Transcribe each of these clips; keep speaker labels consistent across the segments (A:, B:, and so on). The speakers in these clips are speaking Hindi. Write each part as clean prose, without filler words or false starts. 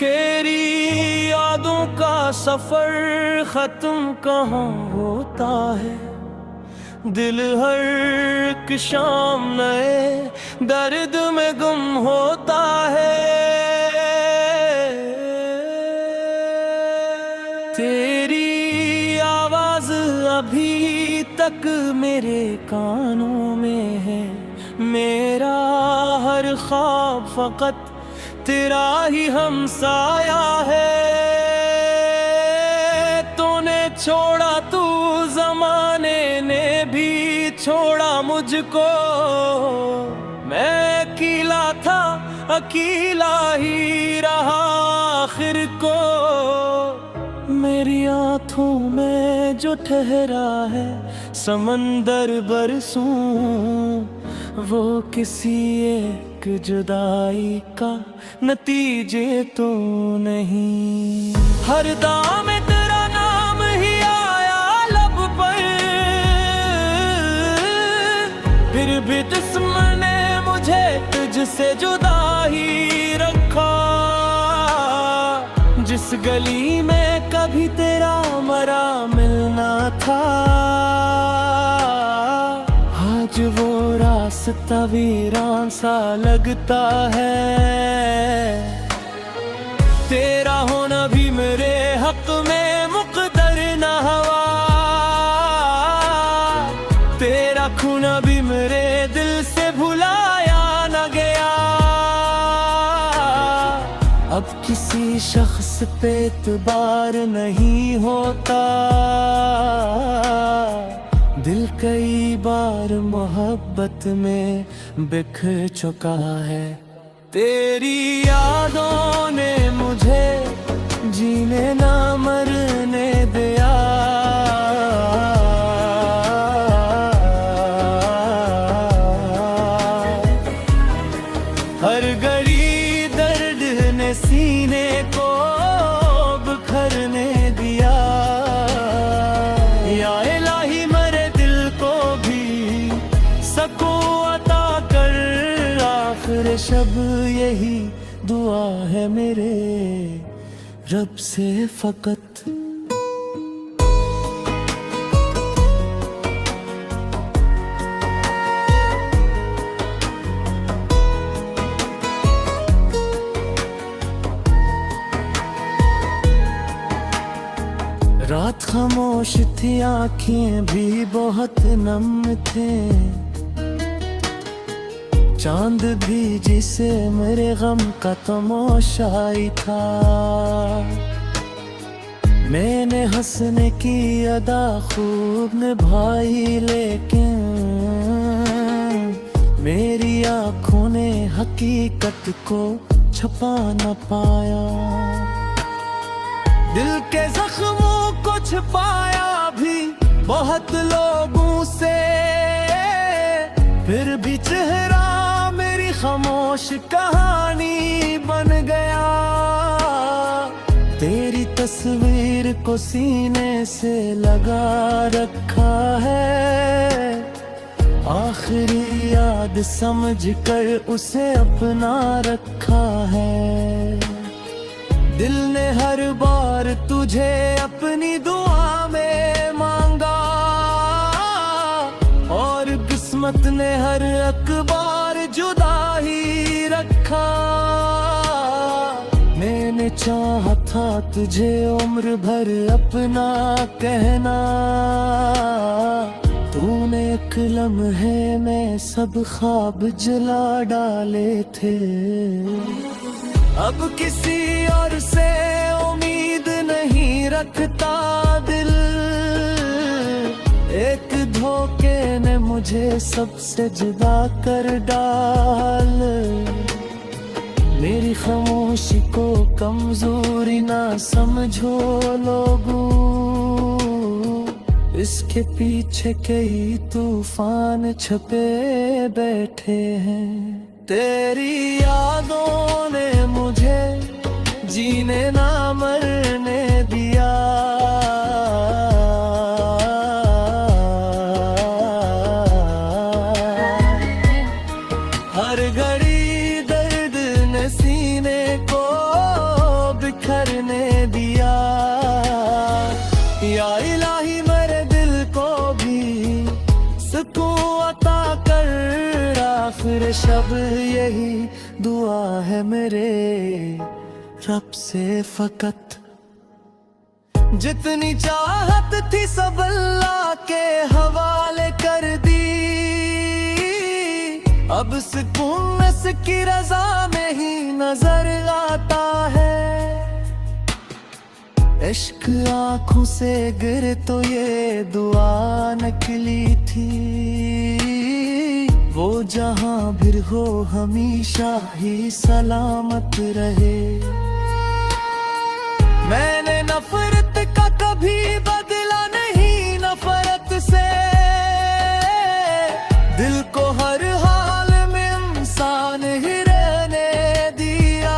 A: तेरी यादों का सफर खत्म कहाँ होता है। दिल हर एक शाम नए दर्द में गुम होता है। तेरी आवाज अभी तक मेरे कानों में है। मेरा हर ख्वाब फकत तेरा ही हमसाया है। तूने छोड़ा तू जमाने ने भी छोड़ा मुझको। मैं अकेला था अकेला ही रहा आखिर को। मेरी आँखों में जो ठहरा है समंदर बरसों, वो किसी एक जुदाई का नतीजे तो नहीं। हर दाम में तेरा नाम ही आया लब पर, फिर भी दुश्मन ने मुझे तुझसे जुदा ही रखा। जिस गली में कभी तेरा मरा मिलना था, आज वो रास्ता वीरान सा लगता है। तेरा होना भी मेरे हक में मुकद्दर न हुआ। तेरा खूना भी मेरे दिल से भुलाया न गया। अब किसी शख्स पे एतबार नहीं होता। दिल कई बार मोहब्बत में बिखर चुका है। तेरी यादों ने मुझे जीने ना मरने दिया। हर घड़ी दर्द ने सीने को बिखरने दिया। या इलाही मेरे दिल को भी सुकून अता कर। आखिर शब यही दुआ है मेरे रब से फकत। रात खामोश थी, आँखें भी बहुत नम थे। चांद भी जिसे मेरे गम का तमाशाई था। मैंने हंसने की अदा खूब निभाई, लेकिन मेरी आँखों ने हकीकत को छुपा न पाया। दिल के जख्मों को छुपाया भी बहुत लोगों से, फिर भी चेहरा मेरी खामोश कहानी बन गया। तेरी तस्वीर को सीने से लगा रखा है। आखिरी याद समझ कर उसे अपना रखा है। दिल ने हर बार तुझे अपनी दुआ में मांगा, और किस्मत ने हर अखबार जुदा ही रखा। मैंने चाहा था तुझे उम्र भर अपना कहना। तूने एक लम्हे में सब ख्वाब जला डाले थे। अब किसी और से उम्मीद नहीं रखता दिल। एक धोखे ने मुझे सबसे जुदा कर डाल। मेरी खामोशी को कमजोरी ना समझो लोगों। इसके पीछे कई तूफान छुपे बैठे हैं। तेरी यादों ने मुझे जीने ना मरने दिया। हर घड़ी दर्द ने सीने को बिखरने दिया। या इलाही मेरे दिल को भी सुकून अता कर, आखिर शब यही दुआ है मेरे रब से फकत। जितनी चाहत थी सब अल्लाह के हवाले कर दी, अब सुकून इसकी रजा में ही नजर आता है। इश्क आंखों से गिरे तो ये दुआ निकली थी, वो जहां भी हो हमेशा ही सलामत रहे। मैंने नफरत का कभी बदला नहीं नफरत से, दिल को हर हाल में इंसान ही रहने दिया।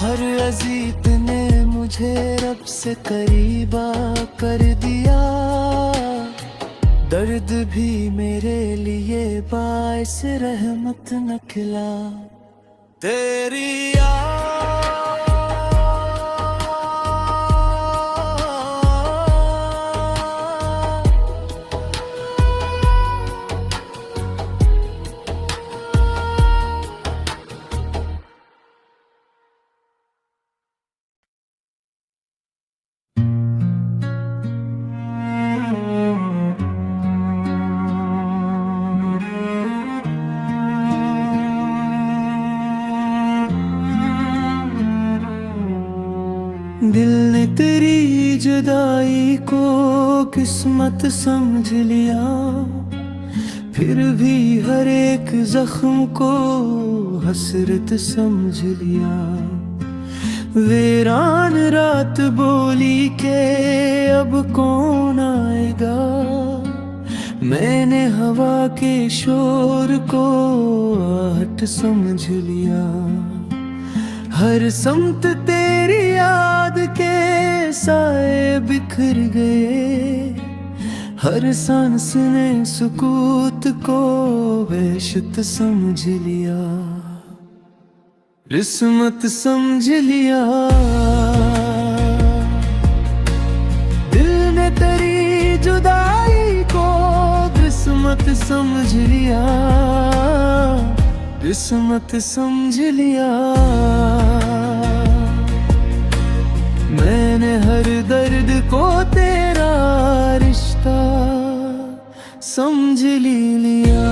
A: हर अजीत ने मुझे रब से करीबा कर दिया, दर्द भी मेरे लिए बाइस रहमत निकला। तेरी दिल ने तेरी जुदाई को किस्मत समझ लिया, फिर भी हर एक जख्म को हसरत समझ लिया। वीरान रात बोली के अब कौन आएगा, मैंने हवा के शोर को आहट समझ लिया। हर समत तेरी याद के साए बिखर गए, हर सांस ने सुकूत को वहशत समझ लिया। किस्मत समझ लिया, दिल ने तेरी जुदाई को किस्मत समझ लिया, किस्मत समझ लिया। मैंने हर दर्द को तेरा रिश्ता समझ लिया।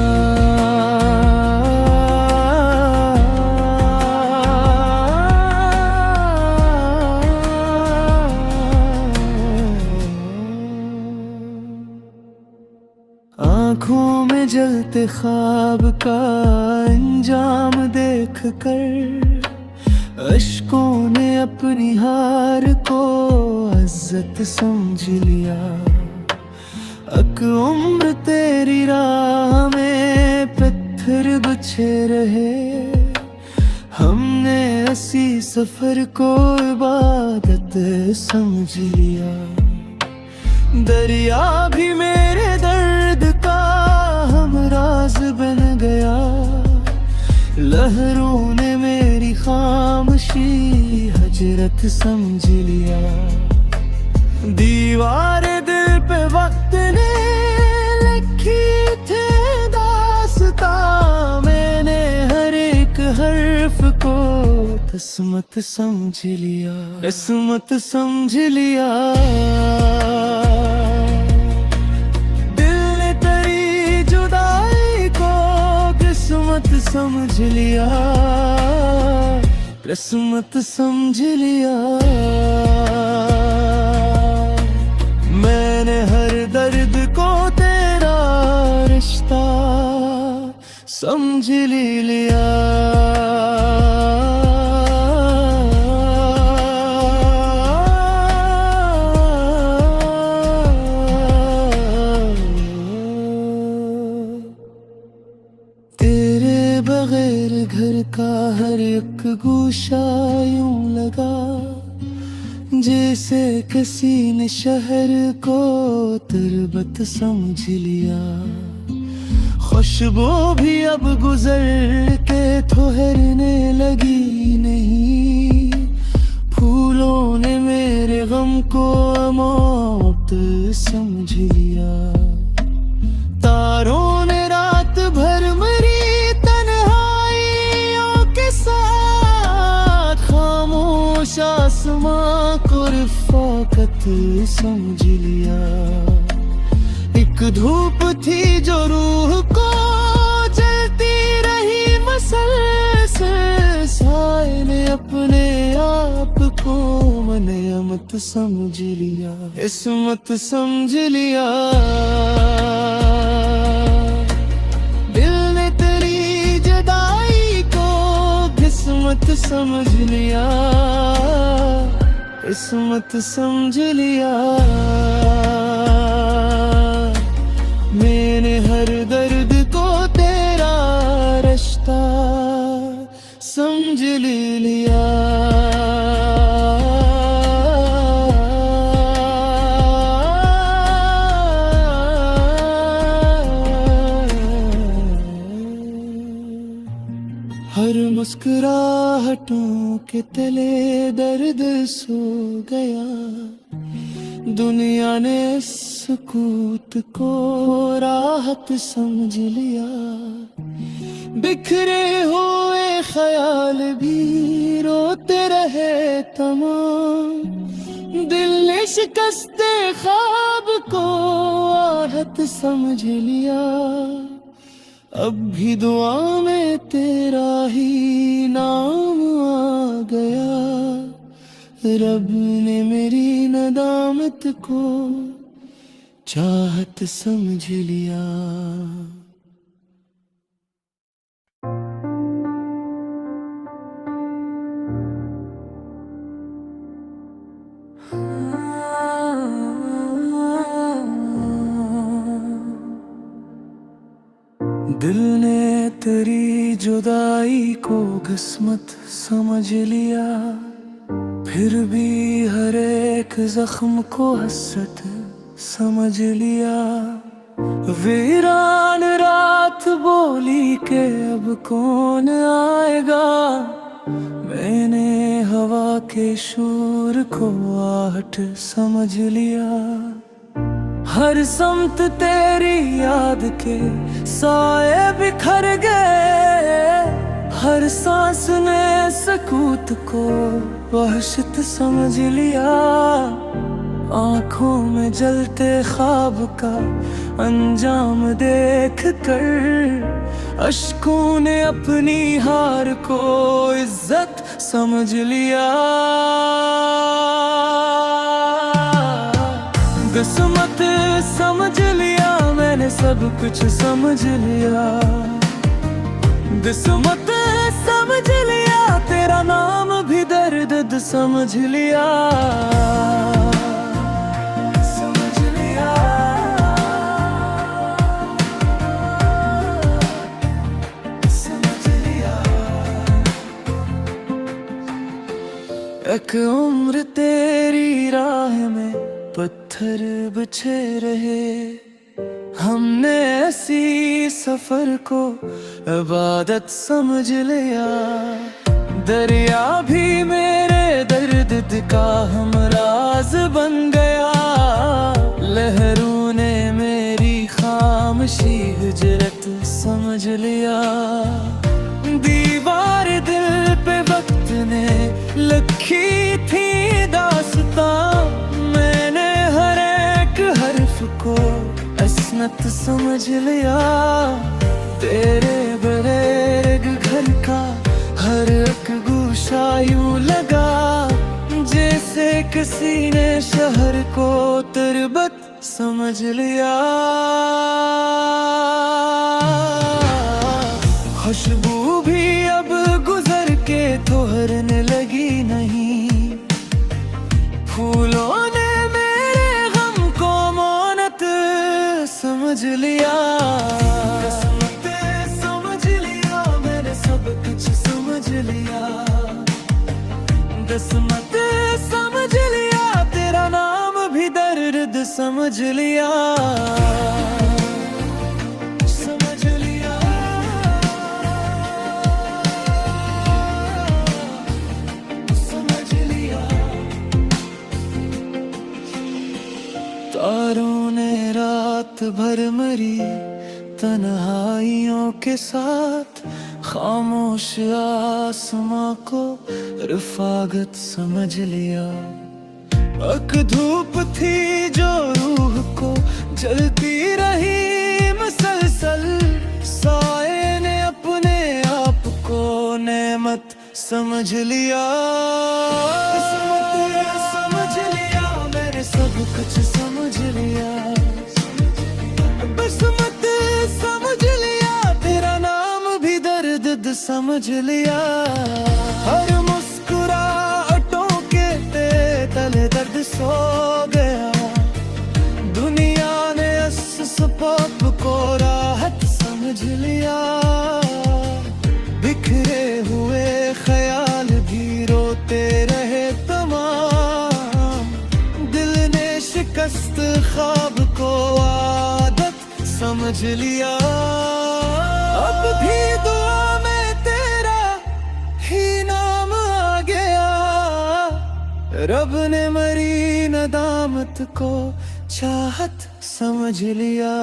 A: आँखों में जलते ख्वाब का अंजाम देख कर, अश्कों ने अपनी हार को इज्जत समझ लिया। अक उम्र तेरी राह में पत्थर बिछे रहे, हमने इसी सफर को इबादत समझ लिया। दरिया भी मेरे दर्द का हमराज बन गया, लहरों ने मेरी खामोशी हजरत समझ लिया। दीवार दिल पे वक्त ने लिखी थे दास्तां, मैंने हर एक हर्फ को किस्मत समझ लिया, किस्मत समझ लिया। किस्मत समझ लिया, किस्मत समझ लिया। मैंने हर दर्द को तेरा रिश्ता समझ लिया। बगैर घर का हर एक गोशा यूं लगा, जैसे किसी ने शहर को तुरबत समझ लिया। खुशबू भी अब गुजर के ठहरने लगी नहीं, हमको मौत समझ लिया। तारों ने रात भर मरी तन्हाइयों के साथ, खामोश आसमां को रफ़ाकत समझ लिया। एक धूप थी जो रूह को जलती रही मसलसल, साए ने अपने आप को मनियमत समझ लिया, इस्मत समझ लिया। दिल ने तेरी जुदाई को किस्मत समझ लिया, इस्मत समझ लिया। मैंने हर दर्द को तेरा रिश्ता समझ लिया। हर मुस्कुराहटों के तले दर्द सो गया। दुनिया ने सुकूत को राहत समझ लिया। बिखरे हुए ख्याल भी रोते रहे तमाम, दिल ने शिकस्ते ख्वाब को आहत समझ लिया। अब भी दुआ में तेरा ही नाम आ गया। रब ने मेरी नदामत को चाहत समझ लिया। दिल ने तेरी जुदाई को किस्मत समझ लिया। फिर भी हर एक जख्म को हसरत समझ लिया। वीरान रात बोली के अब कौन आएगा। मैंने हवा के शोर को आहट समझ लिया। हर समत तेरी याद के साए बिखर गए। हर सांस ने सकूत को वहशत समझ लिया। आँखों में जलते ख्वाब का अंजाम देख कर अश्कों ने अपनी हार को इज्जत समझ लिया। किस्मत समझ लिया मैंने, सब कुछ समझ लिया। किस्मत समझ लिया, तेरा नाम भी दर्द समझ लिया। समझ लिया, समझ लिया। एक उम्र तेरी राह में पत्थर बिछे रहे। हमने ऐसी सफर को इबादत समझ लिया। दरिया भी मेरे दर्द का हमराज बन गया। लहरों ने मेरी खामोशी हिजरत समझ लिया। दीवार दिल पे वक्त ने लिखी थी दास्तां। मैंने हर एक हर्फ को असनत समझ लिया। तेरे बगैर घर का हर एक गोशा यूं लगा जैसे किसी ने शहर को तुरबत समझ लिया। खुशबू भी अब गुजर के ठहरने लगी नहीं। फूलों ने समझ लिया। किस्मत समझ लिया मैंने, सब कुछ समझ लिया। किस्मत समझ लिया, तेरा नाम भी दर्द समझ लिया। समझ लिया, समझ लिया। रात भर मरी तन्हाइयों के साथ, खामोश आसमां को रफाकत समझ लिया। अक धूप थी जो रूह को जलती रही मुसलसल, साए ने अपने आप को नेमत समझ लिया। समझ लिया मैंने सब कुछ समझ लिया, किस्मत समझ लिया, तेरा नाम भी दर्द समझ लिया। हर मुस्कुराहटों के तले दर्द सो गया, दुनिया ने असबाब को राहत समझ लिया। बिखरे हुए ख्याल भी रोते रहे तमाम, दिल ने शिकस्त ख्वाब को आदत समझ लिया। अब भी दुआ में तेरा ही नाम आ गया, रब ने मरी नदामत को चाहत समझ लिया।